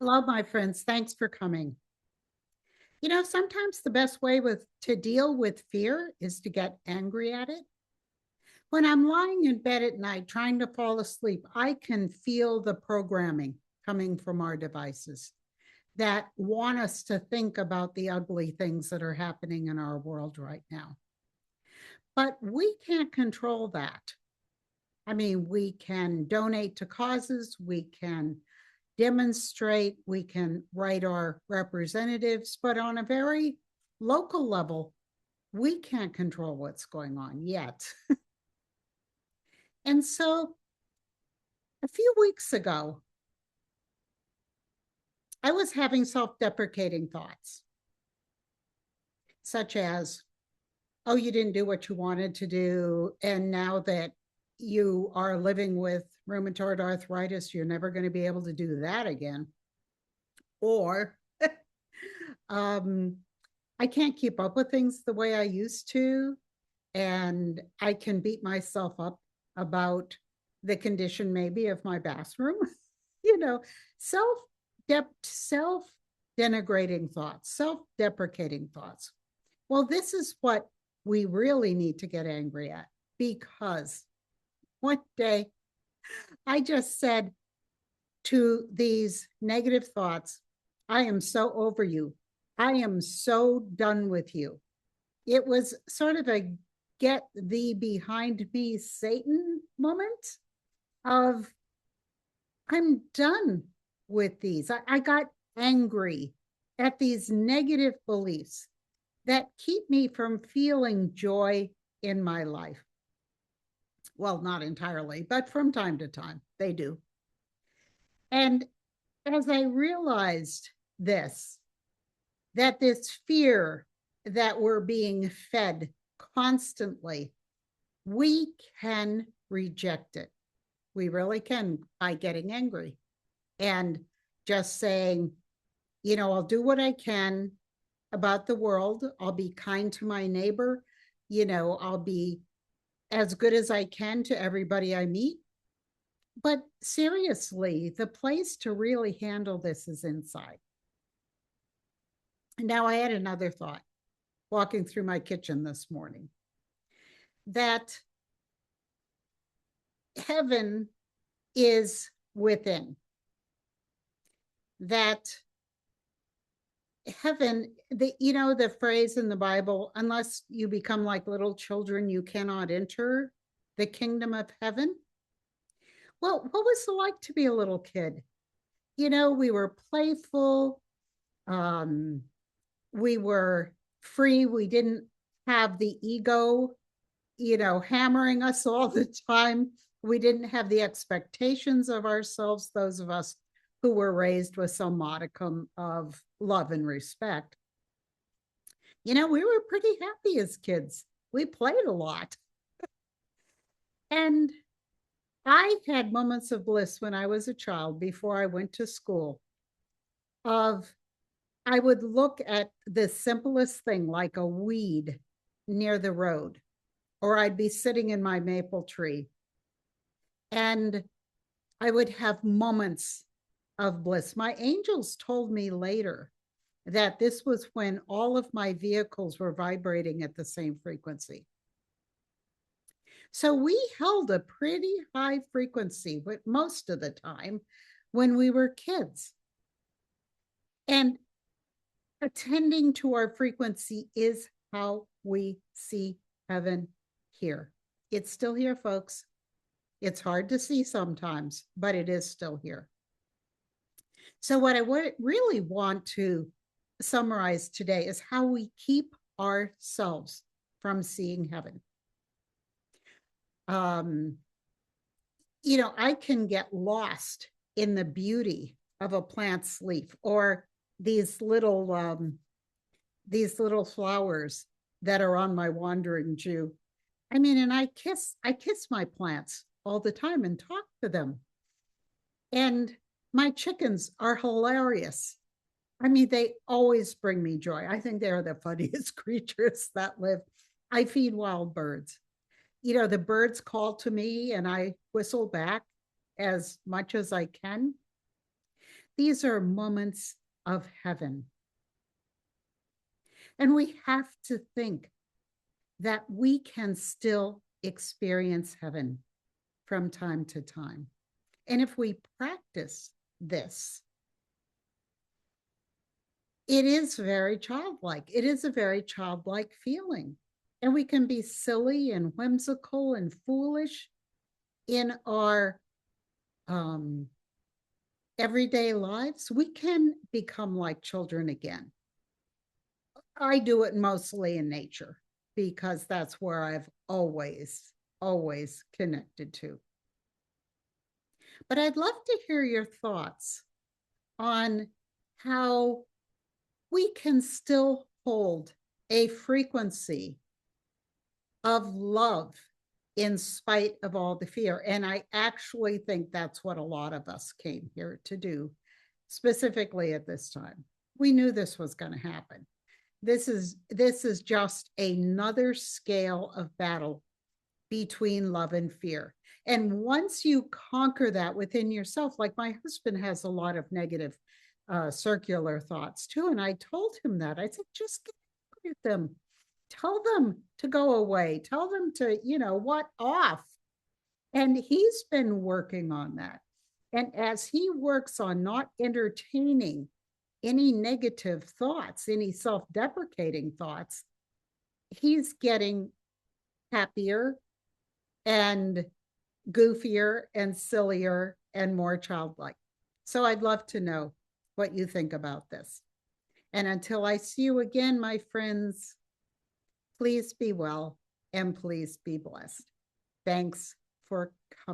Hello, my friends. Thanks for coming. Sometimes the best way to deal with fear is to get angry at it. When I'm lying in bed at night trying to fall asleep, I can feel the programming coming from our devices that want us to think about the ugly things that are happening in our world right now. But we can't control that. I mean, we can donate to causes, we can demonstrate, we can write our representatives, but on a very local level, we can't control what's going on yet. And so a few weeks ago, I was having self deprecating thoughts, such as, oh, you didn't do what you wanted to do. And now that you are living with rheumatoid arthritis, you're never going to be able to do that again. Or um, I can't keep up with things the way I used to. And I can beat myself up about the condition maybe of my bathroom. you know, self self denigrating thoughts, self deprecating thoughts. Well, this is what we really need to get angry at, because one day I just said to these negative thoughts, I am so over you. I am so done with you. It was sort of a get thee behind me, Satan moment of I'm done with these. I got angry at these negative beliefs that keep me from feeling joy in my life. Well, not entirely, but from time to time, they do. And as I realized this, that this fear that we're being fed constantly, we can reject it. We really can, by getting angry and just saying, I'll do what I can about the world. I'll be kind to my neighbor. I'll be as good as I can to everybody I meet. But seriously, the place to really handle this is inside. Now, I had another thought walking through my kitchen this morning, that heaven is within, that heaven, the phrase in the Bible, unless you become like little children, you cannot enter the kingdom of heaven. Well, what was it like to be a little kid? We were playful, um, we were free, we didn't have the ego, hammering us all the time. We didn't have the expectations of ourselves, those of us who were raised with some modicum of love and respect. We were pretty happy as kids. We played a lot. And I had moments of bliss when I was a child before I went to school of I would look at the simplest thing like a weed near the road, or I'd be sitting in my maple tree and I would have moments of bliss. My angels told me later that this was when all of my vehicles were vibrating at the same frequency. So we held a pretty high frequency but most of the time when we were kids. And attending to our frequency is how we see heaven here. It's still here, folks. It's hard to see sometimes, but it is still here. So, what I really want to summarize today is how we keep ourselves from seeing heaven. I can get lost in the beauty of a plant's leaf or these little flowers that are on my wandering Jew. I mean, and I kiss my plants all the time and talk to them. And my chickens are hilarious. I mean, they always bring me joy. I think they're the funniest creatures that live. I feed wild birds. The birds call to me and I whistle back as much as I can. These are moments of heaven. And we have to think that we can still experience heaven from time to time. And if we practice this, it is very childlike. It is a very childlike feeling. And we can be silly and whimsical and foolish in our everyday lives. We can become like children again. I do it mostly in nature because that's where I've always connected to. But I'd love to hear your thoughts on how we can still hold a frequency of love in spite of all the fear. And I actually think that's what a lot of us came here to do, specifically at this time. We knew this was going to happen. This is just another scale of battle between love and fear. And once you conquer that within yourself, like my husband has a lot of negative circular thoughts too. And I told him that. I said, just get at them. Tell them to go away. Tell them to, what off. And he's been working on that. And as he works on not entertaining any negative thoughts, any self deprecating thoughts, he's getting happier and goofier and sillier and more childlike. So I'd love to know what you think about this. And until I see you again, my friends, please be well and please be blessed. Thanks for coming.